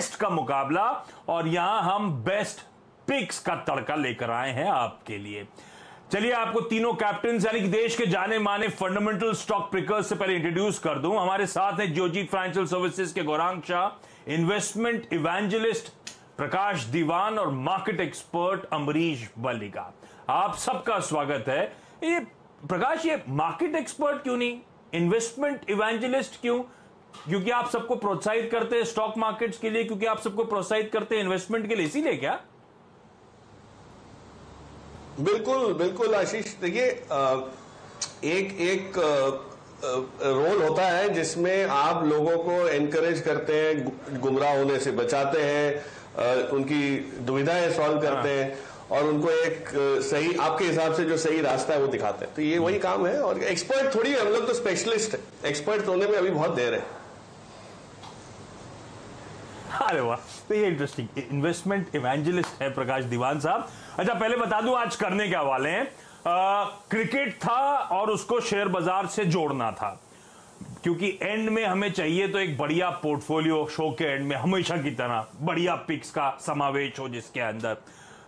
Best का मुकाबला और यहां हम बेस्ट पिक्स का तड़का लेकर आए हैं आपके लिए। चलिए आपको तीनों कैप्टन यानी कि देश के जाने माने फंडामेंटल स्टॉक पिकर्स से पहले इंट्रोड्यूस कर दूं। हमारे साथ हैं जियोजीत फाइनेंशियल सर्विसेज के गौरांग शाह, इन्वेस्टमेंट इवेंजलिस्ट प्रकाश दीवान और मार्केट एक्सपर्ट अमरीश बलिगा। आप सबका स्वागत है। ये प्रकाश, ये मार्केट एक्सपर्ट क्यों नहीं, इन्वेस्टमेंट इवेंजलिस्ट क्यों? क्योंकि आप सबको प्रोत्साहित करते हैं स्टॉक मार्केट्स के लिए, क्योंकि आप सबको प्रोत्साहित करते हैं इन्वेस्टमेंट के लिए, इसीलिए क्या? बिल्कुल बिल्कुल आशीष, देखिए एक रोल होता है जिसमें आप लोगों को एनकरेज करते हैं, गुमराह होने से बचाते हैं, उनकी दुविधाएं सॉल्व करते हैं और उनको एक सही, आपके हिसाब से जो सही रास्ता है वो दिखाते हैं। तो ये वही काम है। और एक्सपर्ट थोड़ी है, हम लोग तो स्पेशलिस्ट है, एक्सपर्ट होने में अभी बहुत देर है। अरे वाह, तो ये इंटरेस्टिंग इन्वेस्टमेंट इवेंजलिस्ट है प्रकाश दीवान साहब। अच्छा, पहले बता दूं आज करने क्या वाले हैं। क्रिकेट था और उसको शेयर बाजार से जोड़ना था, क्योंकि एंड में हमें चाहिए तो एक बढ़िया पोर्टफोलियो, शो के एंड में हमेशा की तरह बढ़िया पिक्स का समावेश हो जिसके अंदर।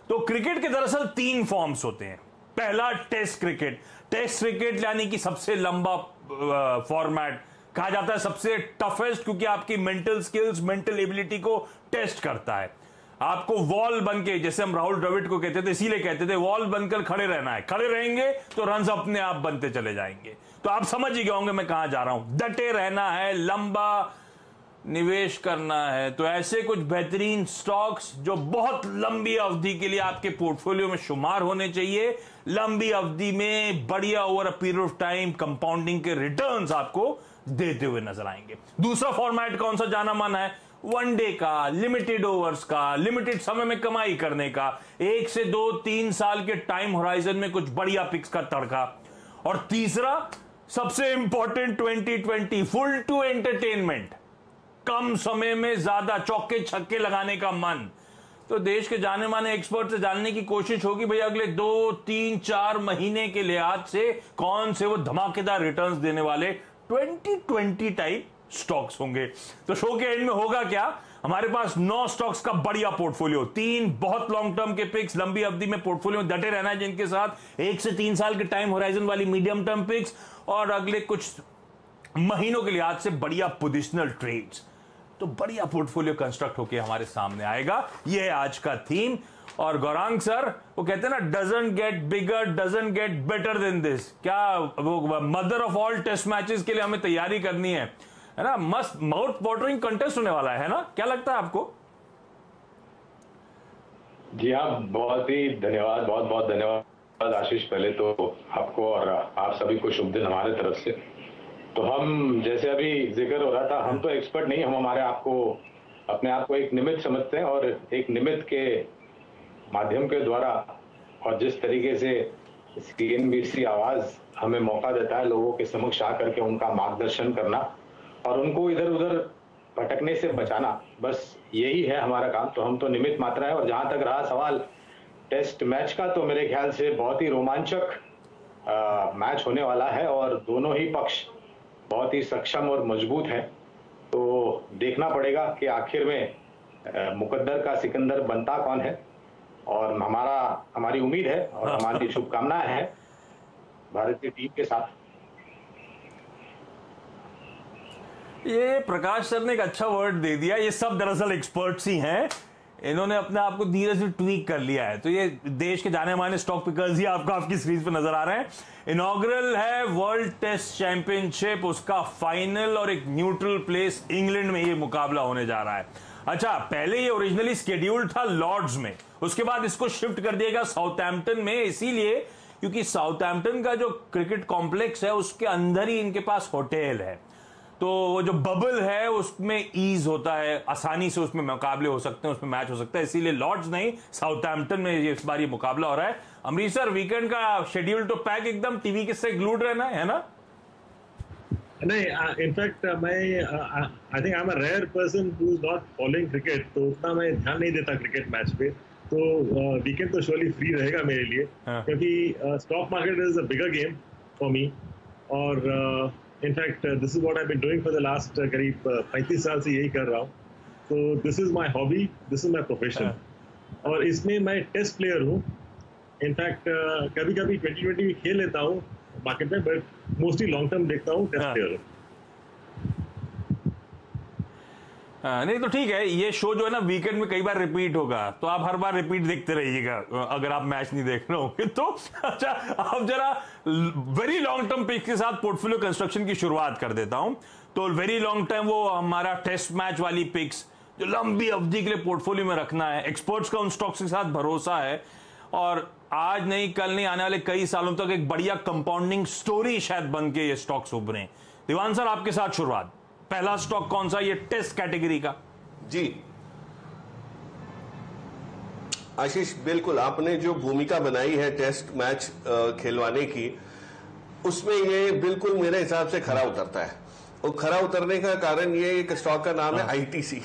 तो क्रिकेट के दरअसल 3 फॉर्म्स होते हैं। पहला टेस्ट क्रिकेट। टेस्ट क्रिकेट यानी कि सबसे लंबा फॉर्मेट, कहा जाता है सबसे टफेस्ट, क्योंकि आपकी मेंटल स्किल्स, मेंटल एबिलिटी को टेस्ट करता है। आपको वॉल बन के, जैसे हम राहुल द्रविड़ को कहते थे, इसीलिए कहते थे वॉल बनकर खड़े रहना है। खड़े रहेंगे तो रन्स अपने आप बनते चले जाएंगे। तो आप समझ ही गए होंगे मैं कहां जा रहा हूं। डटे रहना है, लंबा निवेश करना है। तो ऐसे कुछ बेहतरीन स्टॉक्स जो बहुत लंबी अवधि के लिए आपके पोर्टफोलियो में शुमार होने चाहिए, लंबी अवधि में बढ़िया over a period of time compounding के रिटर्न्स आपको देते हुए नजर आएंगे। दूसरा फॉर्मेट कौन सा जाना माना है? वनडे का, लिमिटेड ओवर्स का, लिमिटेड समय में कमाई करने का, 1 से 2-3 साल के टाइम होराइजन में कुछ बढ़िया पिक्स का तड़का। और तीसरा सबसे इंपॉर्टेंट 2020 फुल टू एंटरटेनमेंट, कम समय में ज्यादा चौके छक्के लगाने का मन। तो देश के जाने माने एक्सपर्ट से जानने की कोशिश होगी भाई अगले 2-3-4 महीने के लिहाज से कौन से वो धमाकेदार रिटर्न्स देने वाले 2020 टाइप स्टॉक्स होंगे। तो शो के एंड में होगा क्या? हमारे पास 9 स्टॉक्स का बढ़िया पोर्टफोलियो, 3 बहुत लॉन्ग टर्म के पिक्स, लंबी अवधि में पोर्टफोलियो में डटे रहना है जिनके साथ 1 से 3 साल के टाइम होराइजन वाली मीडियम टर्म पिक्स, और अगले कुछ महीनों के लिहाज से बढ़िया पोजिशनल ट्रेड्स। तो बढ़िया पोर्टफोलियो कंस्ट्रक्ट होकर हमारे सामने आएगा। यह है आज का थीम। और गौरांग सर, वो कहते हैं ना, doesn't get bigger, doesn't get better than this. क्या वो mother of all test matches के लिए हमें तैयारी करनी है ना? मस्त माउथ वाटरिंग कंटेस्ट होने वाला है ना? क्या लगता है आपको? जी हाँ, बहुत ही धन्यवाद, बहुत बहुत धन्यवाद आशीष। पहले तो आपको और आप सभी को शुभ दिन हमारे तरफ से। तो हम, जैसे अभी जिक्र हो रहा था, हम तो एक्सपर्ट नहीं, हम हमारे आप को, अपने आप को एक निमित्त समझते हैं, और एक निमित्त के माध्यम के द्वारा और जिस तरीके से CNBC आवाज हमें मौका देता है लोगों के समक्ष आकर के उनका मार्गदर्शन करना और उनको इधर उधर भटकने से बचाना, बस यही है हमारा काम। तो हम तो निमित्त मात्र है। और जहां तक रहा सवाल टेस्ट मैच का, तो मेरे ख्याल से बहुत ही रोमांचक मैच होने वाला है और दोनों ही पक्ष बहुत ही सक्षम और मजबूत हैं। तो देखना पड़ेगा कि आखिर में मुकद्दर का सिकंदर बनता कौन है। और हमारी उम्मीद है और हमारी शुभकामनाएं हैं भारतीय टीम के साथ। ये प्रकाश सर ने एक अच्छा वर्ड दे दिया। ये सब दरअसल एक्सपर्ट्स ही हैं, इन्होंने अपने आप को धीरे से ट्वीक कर लिया है। तो ये देश के जाने माने स्टॉक पिकर्स ही आपको आपकी स्क्रीन पे नजर आ रहे हैं। इनॉग्रल है वर्ल्ड टेस्ट चैंपियनशिप, उसका फाइनल और एक न्यूट्रल प्लेस इंग्लैंड में ये मुकाबला होने जा रहा है। अच्छा, पहले ये ओरिजिनली स्केड्यूल्ड था लॉर्ड्स में, उसके बाद इसको शिफ्ट कर दिया गया साउथहैम्पटन में, इसीलिए क्योंकि साउथहैम्पटन का जो क्रिकेट कॉम्प्लेक्स है उसके अंदर ही इनके पास होटल है। तो वो जो बबल है उसमें ईज होता है, आसानी से उसमें मुकाबले हो सकते हैं, उसमें मैच हो सकता है, इसीलिए लॉर्ड्स नहीं साउथहैम्पटन में इस बार ये मुकाबला हो रहा है। अमरीश सर, वीकेंड का शेड्यूल तो पैक एकदम, टीवी के से ग्लूड रहना है ना? नहीं, इनफैक्ट मैं I think I am a rare person who is not following cricket, तो उतना मैं ध्यान नहीं देता क्रिकेट मैच पे। तो वीकेंड तो श्योरली फ्री रहेगा मेरे लिए, क्योंकि stock market is a bigger game for me. और in fact this is what I have been doing for the last करीब 35 साल से यही कर रहा हूँ। तो this is my hobby, this is my profession. और इसमें मैं टेस्ट प्लेयर हूँ। इनफैक्ट कभी कभी 2020 खेल लेता हूँ मार्केट में, बट मोस्टली लॉन्ग टर्म देखता हूँ, टेस्ट प्लेयर हूँ। नहीं तो ठीक है, ये शो जो है ना वीकेंड में कई बार रिपीट होगा, तो आप हर बार रिपीट देखते रहिएगा अगर आप मैच नहीं देख रहे होंगे तो। अच्छा, अब जरा वेरी लॉन्ग टर्म पिक के साथ पोर्टफोलियो कंस्ट्रक्शन की शुरुआत कर देता हूं। तो वेरी लॉन्ग टर्म वो हमारा टेस्ट मैच वाली पिक्स जो लंबी अवधि के लिए पोर्टफोलियो में रखना है। एक्सपर्ट्स का उन स्टॉक्स के साथ भरोसा है और आज नहीं कल नहीं आने वाले कई सालों तक एक बढ़िया कंपाउंडिंग स्टोरी शायद बन के ये स्टॉक्स उभरे। दीवान सर, आपके साथ शुरुआत। पहला स्टॉक कौन सा, ये टेस्ट कैटेगरी का? जी आशीष, बिल्कुल आपने जो भूमिका बनाई है टेस्ट मैच खेलवाने की, उसमें ये बिल्कुल मेरे हिसाब से खरा उतरता है। और खरा उतरने का कारण ये एक स्टॉक का नाम है आईटीसी।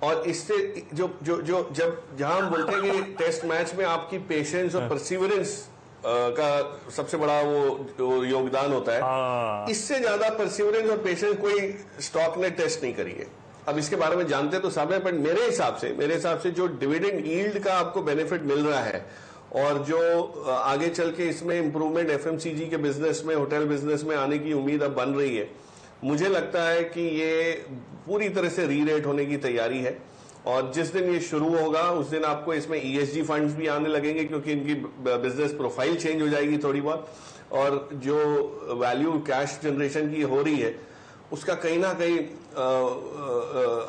और इससे जहां हम बोलते हैं कि टेस्ट मैच में आपकी पेशेंस और परसिवरेंस का सबसे बड़ा वो योगदान होता है, इससे ज्यादा परसिवरेंस और पेशेंस कोई स्टॉक ने टेस्ट नहीं करी है। अब इसके बारे में जानते तो सब है, पर मेरे हिसाब से जो डिविडेंड यील्ड का आपको बेनिफिट मिल रहा है और जो आगे चल के इसमें इंप्रूवमेंट एफएमसीजी के बिजनेस में, होटल बिजनेस में आने की उम्मीद अब बन रही है, मुझे लगता है कि ये पूरी तरह से री रेट होने की तैयारी है। और जिस दिन ये शुरू होगा उस दिन आपको इसमें ईएसजी फंड्स भी आने लगेंगे, क्योंकि इनकी बिजनेस प्रोफाइल चेंज हो जाएगी थोड़ी बहुत, और जो वैल्यू कैश जनरेशन की हो रही है उसका कहीं ना कहीं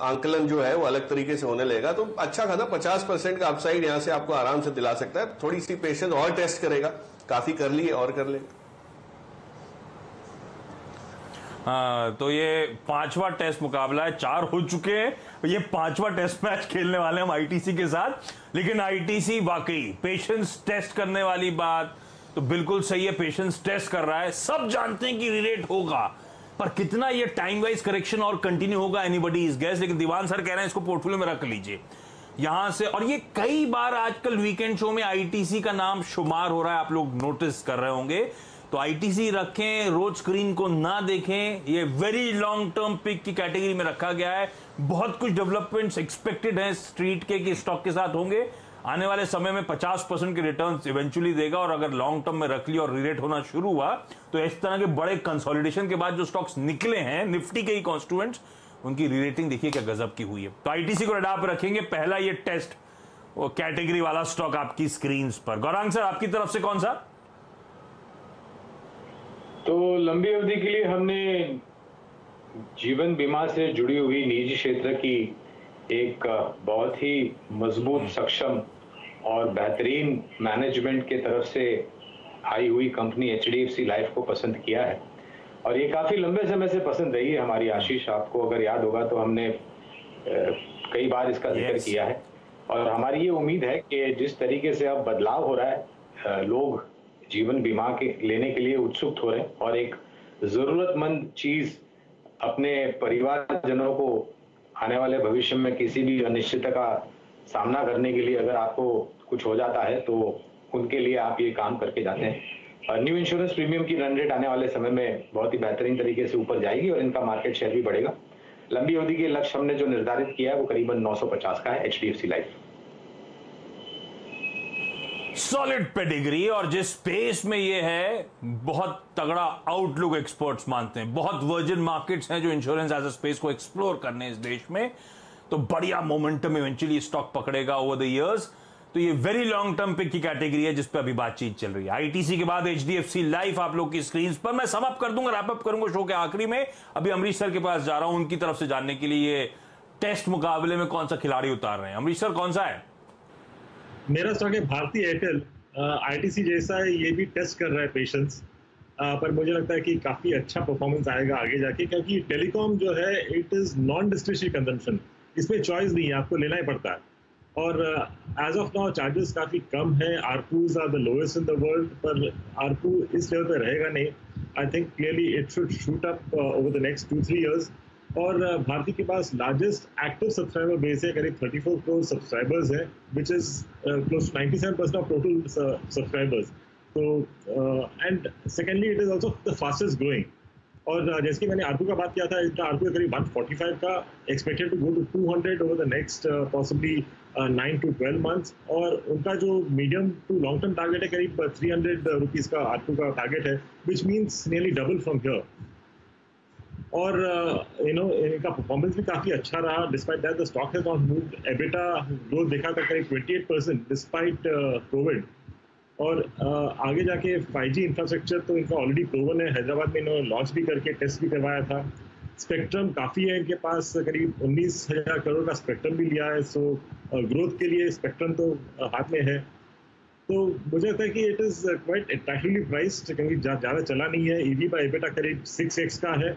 आंकलन जो है वो अलग तरीके से होने लगेगा। तो अच्छा खासा 50% का अपसाइड यहां से आपको आराम से दिला सकता है। थोड़ी सी पेशेंस और टेस्ट करेगा, काफी कर लिए और कर लेगा। तो ये 5वां टेस्ट मुकाबला है, 4 हो चुके हैं, ये 5वां टेस्ट मैच खेलने वाले हम आईटीसी के साथ। लेकिन आईटीसी वाकई पेशेंस टेस्ट करने वाली बात तो बिल्कुल सही है, पेशेंस टेस्ट कर रहा है। सब जानते हैं कि रीरेट होगा, पर कितना ये टाइम वाइज करेक्शन और कंटिन्यू होगा एनीबडी इज गेस। लेकिन दीवान सर कह रहे हैं इसको पोर्टफोलियो में रख लीजिए यहां से। और ये कई बार आजकल वीकेंड शो में आईटीसी का नाम शुमार हो रहा है, आप लोग नोटिस कर रहे होंगे। तो आईटीसी रखें, रोज स्क्रीन को ना देखें, ये वेरी लॉन्ग टर्म पिक की कैटेगरी में रखा गया है। बहुत कुछ डेवलपमेंट्स एक्सपेक्टेड हैं स्ट्रीट के स्टॉक के साथ होंगे आने वाले समय में। 50% के रिटर्न्स इवेंचुअली देगा, और अगर लॉन्ग टर्म में रख लिया और रीरेट होना शुरू हुआ तो इस तरह के बड़े कंसोलिडेशन के बाद जो स्टॉक्स निकले हैं निफ्टी के ही कॉन्स्टिट्यूएंट्स, उनकी रीरेटिंग देखिए क्या गजब की हुई है। तो आईटीसी को रडार पर रखेंगे। पहला ये टेस्ट वो कैटेगरी वाला स्टॉक आपकी स्क्रीन पर। गौरांग सर, आपकी तरफ से कौन सा? तो लंबी अवधि के लिए हमने जीवन बीमा से जुड़ी हुई निजी क्षेत्र की एक बहुत ही मजबूत, सक्षम और बेहतरीन मैनेजमेंट के तरफ से आई हुई कंपनी एचडीएफसी लाइफ को पसंद किया है। और ये काफी लंबे समय से पसंद रही है हमारी। आशीष, आपको अगर याद होगा तो हमने कई बार इसका जिक्र किया है। और हमारी ये उम्मीद है कि जिस तरीके से अब बदलाव हो रहा है, लोग जीवन बीमा के लेने के लिए उत्सुक हो रहे हैं, और एक जरूरतमंद चीज अपने परिवारजनों को आने वाले भविष्य में किसी भी अनिश्चितता का सामना करने के लिए अगर आपको कुछ हो जाता है तो उनके लिए आप ये काम करके जाते हैं। न्यू इंश्योरेंस प्रीमियम की रन रेट आने वाले समय में बहुत ही बेहतरीन तरीके से ऊपर जाएगी और इनका मार्केट शेयर भी बढ़ेगा। लंबी अवधि के लक्ष्य हमने जो निर्धारित किया है वो करीबन 950 का है एचडीएफसी लाइफ। सॉलिड पेडिग्री, और जिस स्पेस में ये है बहुत तगड़ा आउटलुक एक्सपर्ट्स मानते हैं। बहुत वर्जिन मार्केट्स हैं जो इंश्योरेंस एज अ स्पेस को एक्सप्लोर करने इस देश में, तो बढ़िया मोमेंटम इवेंचुअली स्टॉक पकड़ेगा ओवर द इयर्स। तो ये वेरी लॉन्ग टर्म पिक की कैटेगरी है जिस पे अभी बातचीत चल रही है। आईटीसी के बाद एचडीएफसी लाइफ आप लोग की स्क्रीन पर। मैं सम अप कर दूंगा, रैप अप करूंगा शो के आखिरी में। अभी अमरीश सर के पास जा रहा हूं उनकी तरफ से जानने के लिए ये टेस्ट मुकाबले में कौन सा खिलाड़ी उतार रहे हैं। अमरीश सर, कौन सा है? मेरा स्टॉक है भारतीय एयरटेल। आईटीसी जैसा है, ये भी टेस्ट कर रहा है पेशेंस, पर मुझे लगता है कि काफी अच्छा परफॉर्मेंस आएगा आगे जाके, क्योंकि टेलीकॉम जो है it is non discretionary consumption, इसमें चॉइस नहीं है, आपको लेना ही पड़ता है। और एज ऑफ नाउ चार्जेस काफी कम है, ARPUs are the lowest in the world, पर आरपू इस लेवल पे रहेगा नहीं। I think clearly it should shoot up over the next 2-3 years। और भारती के पास लार्जेस्ट एक्टिव सब्सक्राइबर बेस है, करीब 34 करोड़ सब्सक्राइबर्स है, which is close to 97% of total subscribers. तो and secondly it is also the fastest growing. और जैसे कि मैंने आरपू का बात किया था, इनका आरपू करीब 145 का, expected to go to 200 over the next possibly 9 to 12 months. और उनका जो medium to long term target है करीब 300 रुपीज का आरपू का टारगेट है, which means nearly double from here. और इनका परफॉर्मेंस भी काफी अच्छा रहा, despite that the stock has not moved. EBITDA growth देखा था करीब 28% डिस्पाइट कोविड। और आगे जाके 5G इंफ्रास्ट्रक्चर तो इनका ऑलरेडी प्रूवन है, हैदराबाद में इन्होंने लॉन्च भी करके टेस्ट भी करवाया था। स्पेक्ट्रम काफ़ी है इनके पास, करीब 19,000 करोड़ का स्पेक्ट्रम भी लिया है। सो ग्रोथ के लिए स्पेक्ट्रम तो हाथ में है। तो मुझे लगता है कि it is quite attractively priced, क्योंकि ज़्यादा चला नहीं है। ईवी बाय एबिटा करीब 6x का है,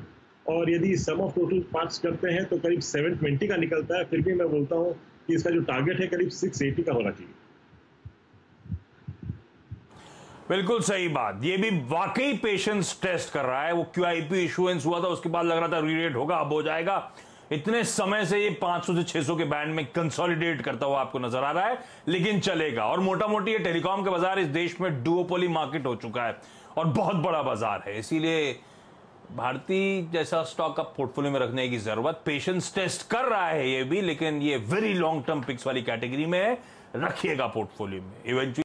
और यदि सम ऑफ टोटल पार्ट्स करते हैं तो करीब 720 का निकलता है। फिर भी मैं बोलता हूँ कि इसका जो टारगेट है करीब 680 का होना चाहिए। बिल्कुल सही बात, ये भी वाकई पेशेंस टेस्ट कर रहा है। वो QIP इशुएंस हुआ था, उसके बाद लग रहा था रीरेट होगा, अब हो जाएगा। इतने समय से ये 500 से 600 के बैंड में कंसोलिडेट करता हुआ आपको नजर आ रहा है, लेकिन चलेगा। और मोटा मोटी ये टेलीकॉम का बाजार इस देश में डुओपोली मार्केट हो चुका है और बहुत बड़ा बाजार है, इसीलिए भारतीय जैसा स्टॉक आप पोर्टफोलियो में रखने की जरूरत। पेशेंस टेस्ट कर रहा है ये भी, लेकिन ये वेरी लॉन्ग टर्म पिक्स वाली कैटेगरी में है, रखिएगा पोर्टफोलियो में। इवेंचुअली